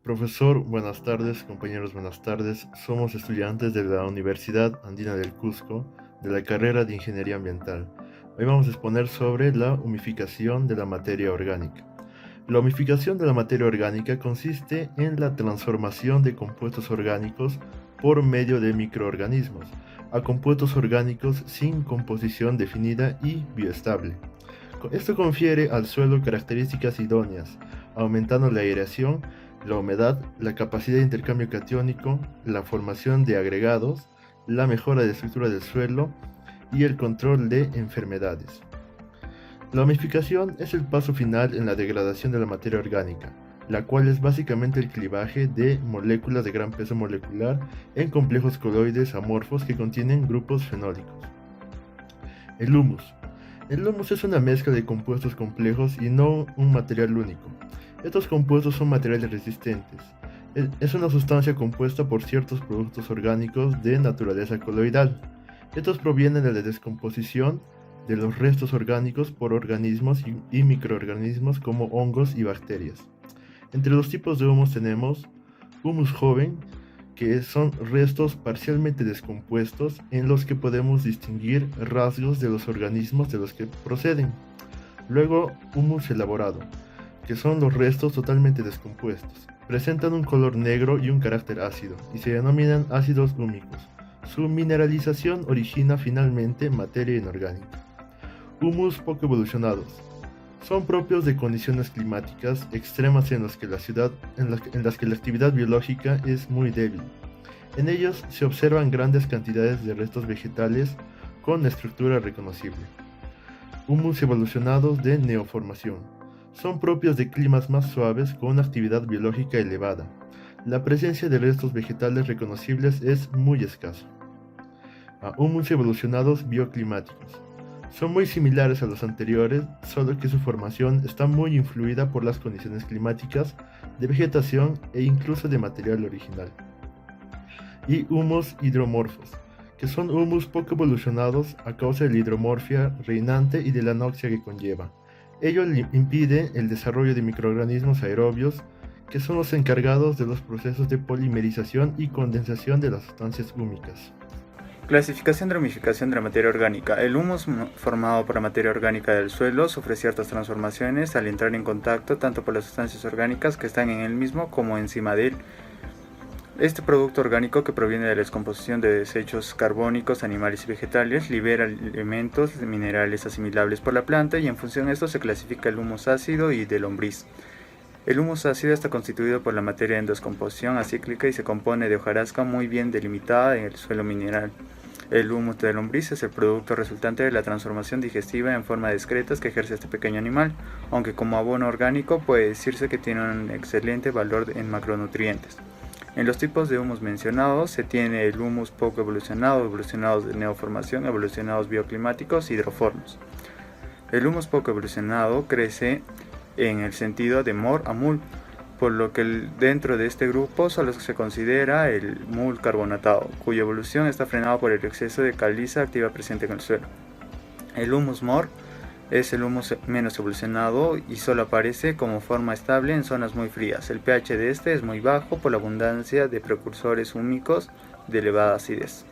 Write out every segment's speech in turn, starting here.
Profesor, buenas tardes, compañeros, buenas tardes. Somos estudiantes de la Universidad Andina del Cusco, de la carrera de Ingeniería Ambiental. Hoy vamos a exponer sobre la humificación de la materia orgánica. La humificación de la materia orgánica consiste en la transformación de compuestos orgánicos por medio de microorganismos a compuestos orgánicos sin composición definida y bioestable. Esto confiere al suelo características idóneas, aumentando la aireación, la humedad, la capacidad de intercambio catiónico, la formación de agregados, la mejora de estructura del suelo y el control de enfermedades. La humificación es el paso final en la degradación de la materia orgánica, la cual es básicamente el clivaje de moléculas de gran peso molecular en complejos coloides amorfos que contienen grupos fenólicos. El humus. El humus es una mezcla de compuestos complejos y no un material único. Estos compuestos son materiales resistentes. Es una sustancia compuesta por ciertos productos orgánicos de naturaleza coloidal. Estos provienen de la descomposición de los restos orgánicos por organismos y microorganismos como hongos y bacterias. Entre los tipos de humus tenemos humus joven, que son restos parcialmente descompuestos en los que podemos distinguir rasgos de los organismos de los que proceden. Luego, humus elaborado, que son los restos totalmente descompuestos. Presentan un color negro y un carácter ácido, y se denominan ácidos húmicos. Su mineralización origina finalmente materia inorgánica. Humus poco evolucionados. Son propios de condiciones climáticas extremas en las que la actividad biológica es muy débil. En ellos se observan grandes cantidades de restos vegetales con estructura reconocible. Humus evolucionados de neoformación. Son propios de climas más suaves con una actividad biológica elevada. La presencia de restos vegetales reconocibles es muy escasa. Humus evolucionados bioclimáticos. Son muy similares a los anteriores, solo que su formación está muy influida por las condiciones climáticas, de vegetación e incluso de material original. Y humus hidromorfos, que son humus poco evolucionados a causa de la hidromorfia reinante y de la anoxia que conlleva. Ello impide el desarrollo de microorganismos aerobios, que son los encargados de los procesos de polimerización y condensación de las sustancias húmicas. Clasificación de humificación de la materia orgánica. El humus formado por la materia orgánica del suelo sufre ciertas transformaciones al entrar en contacto tanto por las sustancias orgánicas que están en él mismo como encima de él. Este producto orgánico, que proviene de la descomposición de desechos carbónicos, animales y vegetales, libera elementos minerales asimilables por la planta, y en función de esto se clasifica el humus ácido y de lombriz. El humus ácido está constituido por la materia en descomposición acíclica y se compone de hojarasca muy bien delimitada en el suelo mineral. El humus de lombriz es el producto resultante de la transformación digestiva en forma de excretas que ejerce este pequeño animal, aunque como abono orgánico puede decirse que tiene un excelente valor en macronutrientes. En los tipos de humus mencionados se tiene el humus poco evolucionado, evolucionados de neoformación, evolucionados bioclimáticos, hidroformos. El humus poco evolucionado crece en el sentido de mor a mul, por lo que dentro de este grupo solo se considera el mul carbonatado, cuya evolución está frenada por el exceso de caliza activa presente en el suelo. El humus mor es el humus menos evolucionado y solo aparece como forma estable en zonas muy frías. El pH de este es muy bajo por la abundancia de precursores húmicos de elevada acidez.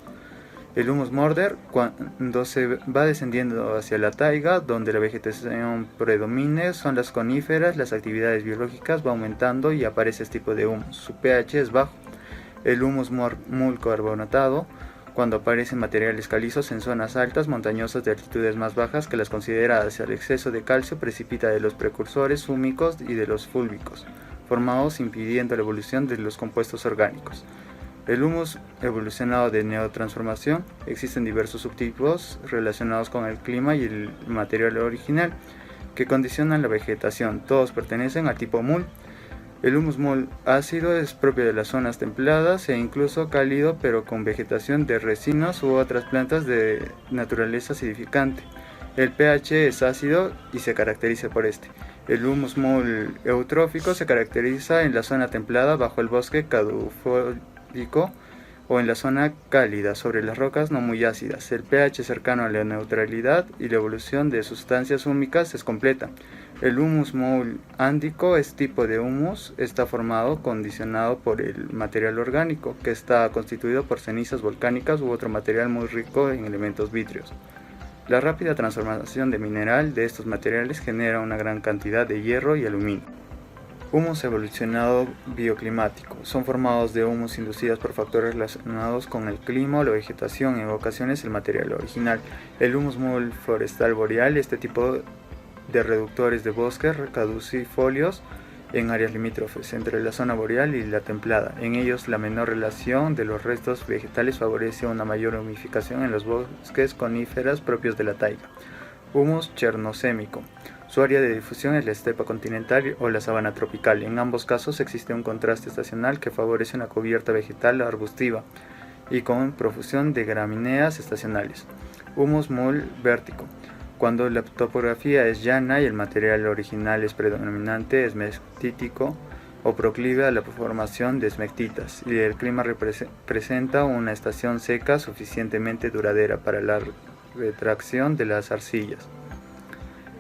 El humus morder, cuando se va descendiendo hacia la taiga, donde la vegetación predomine, son las coníferas, las actividades biológicas va aumentando y aparece este tipo de humus. Su pH es bajo. El humus mul carbonatado, cuando aparecen materiales calizos en zonas altas, montañosas de altitudes más bajas que las consideradas. El exceso de calcio precipita de los precursores húmicos y de los fúlvicos, formados impidiendo la evolución de los compuestos orgánicos. El humus evolucionado de neotransformación. Existen diversos subtipos relacionados con el clima y el material original que condicionan la vegetación. Todos pertenecen al tipo mul. El humus mul ácido es propio de las zonas templadas e incluso cálido, pero con vegetación de resinos u otras plantas de naturaleza acidificante. El pH es ácido y se caracteriza por este. El humus mul eutrófico se caracteriza en la zona templada bajo el bosque caducifolio o en la zona cálida sobre las rocas no muy ácidas. El pH cercano a la neutralidad y la evolución de sustancias húmicas es completa. El humus mool ándico es tipo de humus, está formado condicionado por el material orgánico, que está constituido por cenizas volcánicas u otro material muy rico en elementos vítreos. La rápida transformación de mineral de estos materiales genera una gran cantidad de hierro y aluminio. Humus evolucionado bioclimático. Son formados de humus inducidas por factores relacionados con el clima o la vegetación, en ocasiones el material original. El humus mool forestal boreal, este tipo de reductores de bosques caducifolios en áreas limítrofes entre la zona boreal y la templada. En ellos, la menor relación de los restos vegetales favorece una mayor humificación en los bosques coníferas propios de la taiga. Humus chernozémico. Su área de difusión es la estepa continental o la sabana tropical. En ambos casos existe un contraste estacional que favorece una cubierta vegetal arbustiva y con profusión de gramíneas estacionales. Humus mool vértico. Cuando la topografía es llana y el material original es predominante, esmectítico o proclive a la formación de esmectitas, y el clima presenta una estación seca suficientemente duradera para la retracción de las arcillas.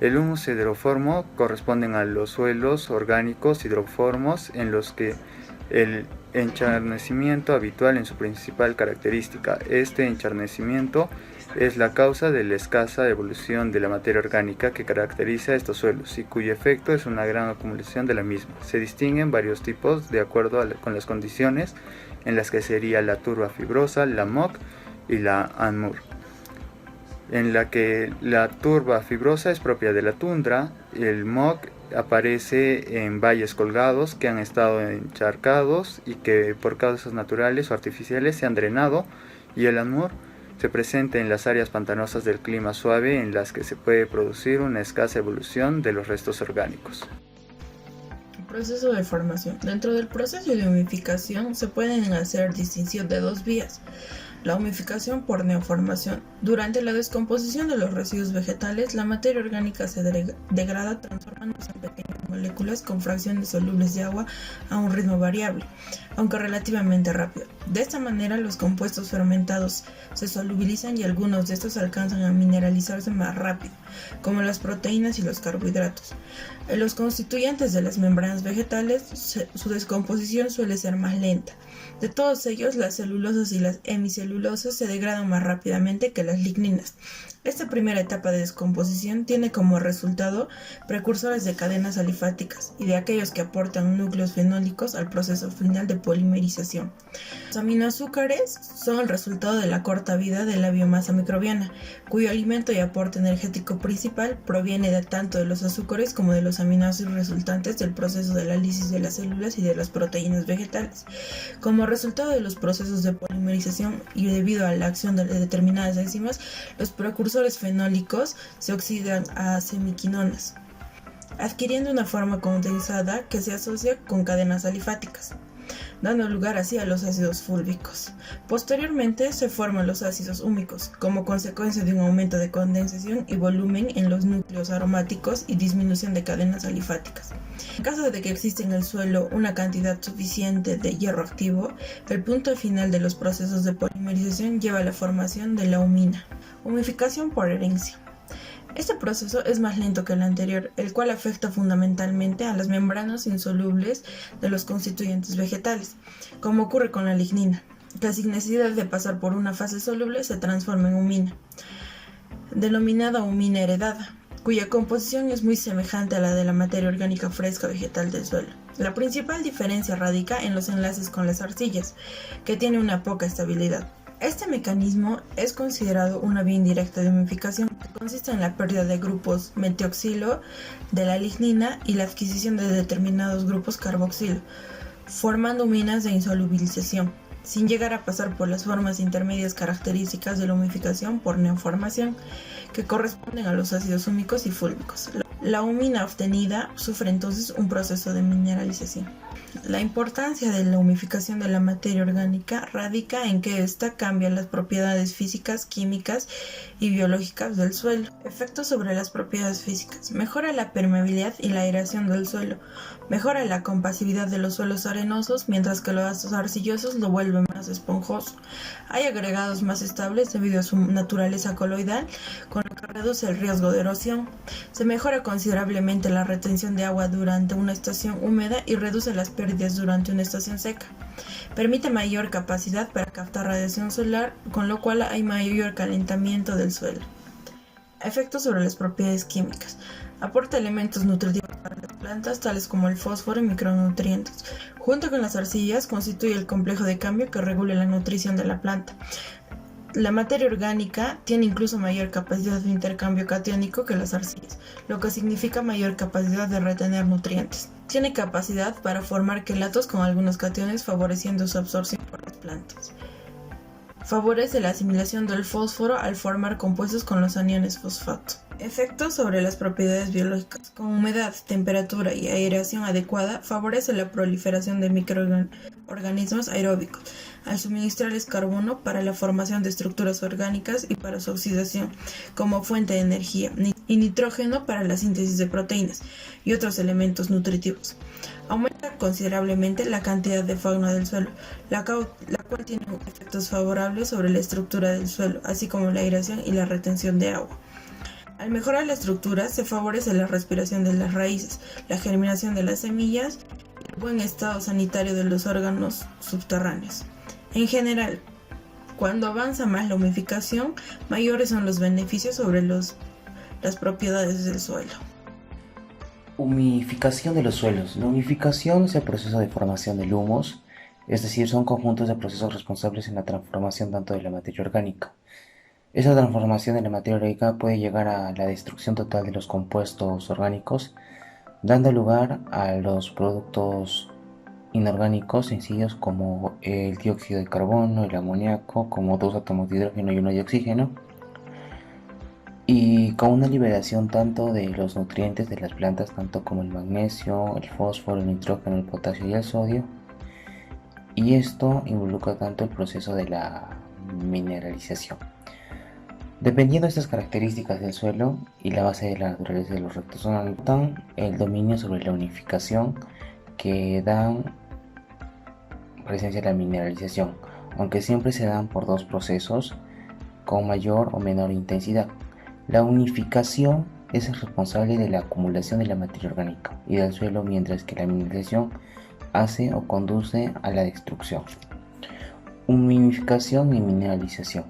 El humus hidroformo corresponden a los suelos orgánicos hidroformos en los que el encharnecimiento habitual en su principal característica. Este encharnecimiento es la causa de la escasa evolución de la materia orgánica que caracteriza a estos suelos y cuyo efecto es una gran acumulación de la misma. Se distinguen varios tipos de acuerdo con las condiciones en las que sería la turba fibrosa, la mock y la anmur, en la que la turba fibrosa es propia de la tundra, el mock aparece en valles colgados que han estado encharcados y que por causas naturales o artificiales se han drenado, y el anmur se presenta en las áreas pantanosas del clima suave en las que se puede producir una escasa evolución de los restos orgánicos. Proceso de formación. Dentro del proceso de humificación se pueden hacer distinción de dos vías. La humificación por neoformación. Durante la descomposición de los residuos vegetales, la materia orgánica se degrada transformándose en pequeñas moléculas con fracciones solubles de agua a un ritmo variable, aunque relativamente rápido. De esta manera, los compuestos fermentados se solubilizan y algunos de estos alcanzan a mineralizarse más rápido, como las proteínas y los carbohidratos. En los constituyentes de las membranas vegetales, su descomposición suele ser más lenta. De todos ellos, las celulosas y las hemicelulosas se degradan más rápidamente que las ligninas. Esta primera etapa de descomposición tiene como resultado precursores de cadenas alifáticas y de aquellos que aportan núcleos fenólicos al proceso final de polimerización. Los aminoazúcares son el resultado de la corta vida de la biomasa microbiana, cuyo alimento y aporte energético principal proviene tanto de los azúcares como de los aminoácidos resultantes del proceso de la lisis de las células y de las proteínas vegetales. Como resultado de los procesos de polimerización y debido a la acción de determinadas enzimas, los precursores fenólicos se oxidan a semiquinonas, adquiriendo una forma condensada que se asocia con cadenas alifáticas, dando lugar así a los ácidos fúlbicos. Posteriormente se forman los ácidos húmicos, como consecuencia de un aumento de condensación y volumen en los núcleos aromáticos y disminución de cadenas alifáticas. En caso de que exista en el suelo una cantidad suficiente de hierro activo, el punto final de los procesos de polimerización lleva a la formación de la humina. Humificación por herencia. Este proceso es más lento que el anterior, el cual afecta fundamentalmente a las membranas insolubles de los constituyentes vegetales, como ocurre con la lignina, que sin necesidad de pasar por una fase soluble se transforma en humina, denominada humina heredada, cuya composición es muy semejante a la de la materia orgánica fresca vegetal del suelo. La principal diferencia radica en los enlaces con las arcillas, que tienen una poca estabilidad. Este mecanismo es considerado una vía indirecta de humificación, que consiste en la pérdida de grupos metoxilo de la lignina y la adquisición de determinados grupos carboxilo, formando huminas de insolubilización, sin llegar a pasar por las formas intermedias características de la humificación por neoformación, que corresponden a los ácidos húmicos y fúlbicos. La humina obtenida sufre entonces un proceso de mineralización. La importancia de la humificación de la materia orgánica radica en que ésta cambia las propiedades físicas, químicas y biológicas del suelo. Efectos sobre las propiedades físicas. Mejora la permeabilidad y la aireación del suelo. Mejora la compasividad de los suelos arenosos, mientras que los arcillosos lo vuelven más esponjoso. Hay agregados más estables debido a su naturaleza coloidal, con lo que reduce el riesgo de erosión. Se mejora con considerablemente la retención de agua durante una estación húmeda y reduce las pérdidas durante una estación seca. Permite mayor capacidad para captar radiación solar, con lo cual hay mayor calentamiento del suelo. Efectos sobre las propiedades químicas. Aporta elementos nutritivos para las plantas, tales como el fósforo y micronutrientes. Junto con las arcillas, constituye el complejo de cambio que regula la nutrición de la planta. La materia orgánica tiene incluso mayor capacidad de intercambio catiónico que las arcillas, lo que significa mayor capacidad de retener nutrientes. Tiene capacidad para formar quelatos con algunos cationes, favoreciendo su absorción por las plantas. Favorece la asimilación del fósforo al formar compuestos con los aniones fosfato. Efectos sobre las propiedades biológicas. Con humedad, temperatura y aireación adecuada, favorece la proliferación de microorganismos aeróbicos, al suministrarles carbono para la formación de estructuras orgánicas y para su oxidación, como fuente de energía, y nitrógeno para la síntesis de proteínas y otros elementos nutritivos. Aumenta considerablemente la cantidad de fauna del suelo, la cual tiene efectos favorables sobre la estructura del suelo, así como la aireación y la retención de agua. Al mejorar la estructura, se favorece la respiración de las raíces, la germinación de las semillas y el buen estado sanitario de los órganos subterráneos. En general, cuando avanza más la humificación, mayores son los beneficios sobre las propiedades del suelo. Humificación de los suelos. La humificación es el proceso de formación de humos, es decir, son conjuntos de procesos responsables en la transformación tanto de la materia orgánica. Esa transformación de la materia orgánica puede llegar a la destrucción total de los compuestos orgánicos, dando lugar a los productos inorgánicos sencillos como el dióxido de carbono, el amoníaco, como 2 átomos de hidrógeno y 1 de oxígeno, y con una liberación tanto de los nutrientes de las plantas, tanto como el magnesio, el fósforo, el nitrógeno, el potasio y el sodio, y esto involucra tanto el proceso de la mineralización. Dependiendo de estas características del suelo y la base de la naturaleza de los rectos, dan el dominio sobre la unificación que dan presencia de la mineralización, aunque siempre se dan por dos procesos con mayor o menor intensidad. La unificación es el responsable de la acumulación de la materia orgánica y del suelo, mientras que la mineralización hace o conduce a la destrucción. Humidificación y mineralización.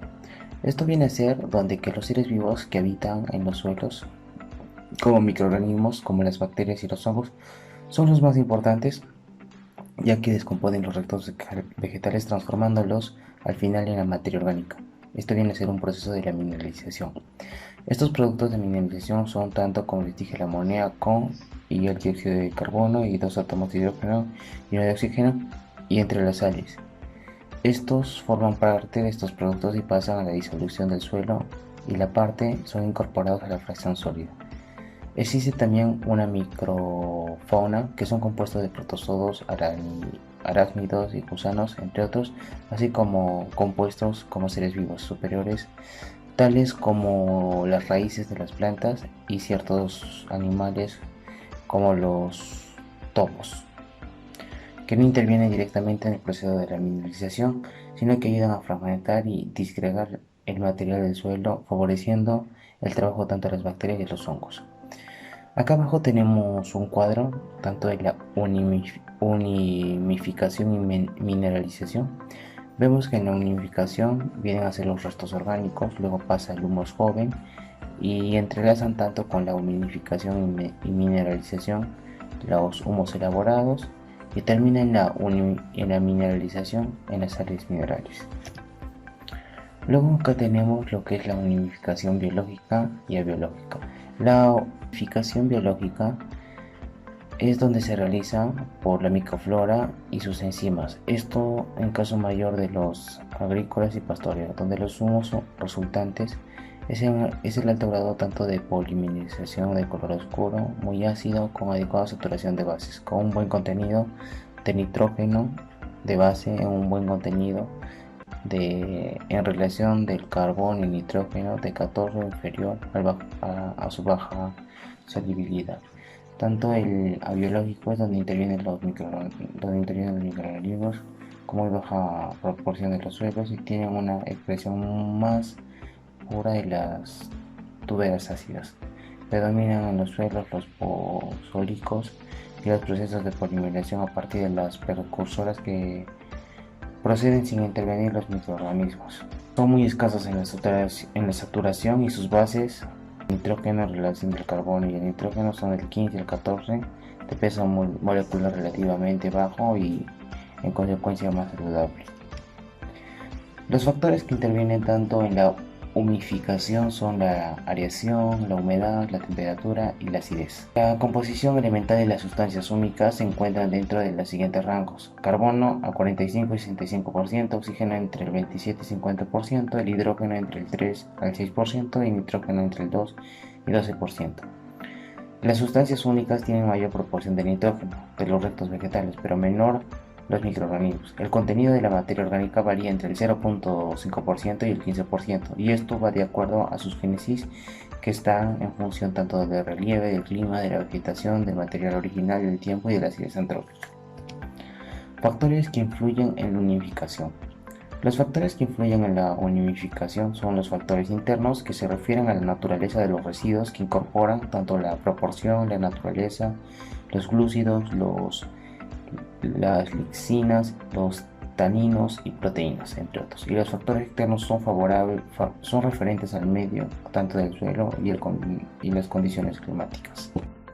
Esto viene a ser donde que los seres vivos que habitan en los suelos, como microorganismos como las bacterias y los hongos, son los más importantes, ya que descomponen los restos vegetales transformándolos al final en la materia orgánica. Esto viene a ser un proceso de la mineralización. Estos productos de mineralización son tanto, como les dije, el amoníaco y el dióxido de carbono y 2 átomos de hidrógeno y 1 de oxígeno, y entre las sales. Estos forman parte de estos productos y pasan a la disolución del suelo, y la parte son incorporados a la fracción sólida. Existe también una microfauna, que son compuestos de protozoos, arácnidos y gusanos, entre otros, así como compuestos como seres vivos superiores, tales como las raíces de las plantas y ciertos animales como los topos, que no intervienen directamente en el proceso de la mineralización, sino que ayudan a fragmentar y disgregar el material del suelo, favoreciendo el trabajo tanto de las bacterias y de los hongos. Acá abajo tenemos un cuadro tanto de la unificación y mineralización. Vemos que en la unificación vienen a ser los restos orgánicos, luego pasa el humus joven y entrelazan tanto con la humidificación y mineralización los humos elaborados, y termina en la mineralización en las sales minerales. Luego acá tenemos lo que es la unificación biológica y abiológica. La unificación biológica es donde se realiza por la microflora y sus enzimas. Esto en caso mayor de los agrícolas y pastoreros, donde los humos resultantes es el alto grado tanto de polimerización de color oscuro, muy ácido, con adecuada saturación de bases, con un buen contenido de nitrógeno de base, en un buen contenido en relación del carbón y nitrógeno de 14 inferior a su baja solubilidad. Tanto el abiológico es donde intervienen los microorganismos con muy baja proporción de los suelos y tienen una expresión más pura de las tuberas ácidas. Predominan en los suelos los fosfóricos y los procesos de polimerización a partir de las precursoras que proceden sin intervenir los microorganismos. Son muy escasos en la saturación y sus bases, el nitrógeno en relación del carbono y el nitrógeno, son el 15 y el 14, de peso molecular relativamente bajo y en consecuencia más saludable. Los factores que intervienen tanto en la humificación son la aireación, la humedad, la temperatura y la acidez. La composición elemental de las sustancias húmicas se encuentran dentro de los siguientes rangos: carbono a 45 y 65%, oxígeno entre el 27 y 50%, el hidrógeno entre el 3 al 6% y nitrógeno entre el 2 y 12%. Las sustancias únicas tienen mayor proporción de nitrógeno de los restos vegetales, pero menor los microorganismos. El contenido de la materia orgánica varía entre el 0.5% y el 15%, y esto va de acuerdo a sus génesis, que están en función tanto del relieve, del clima, de la vegetación, del material original, del tiempo y de la acidez antrópica. Factores que influyen en la unificación. Los factores que influyen en la unificación son los factores internos, que se refieren a la naturaleza de los residuos que incorporan, tanto la proporción, la naturaleza, los glúcidos, las lixinas, los taninos y proteínas, entre otros. Y los factores externos son referentes al medio, tanto del suelo y las condiciones climáticas.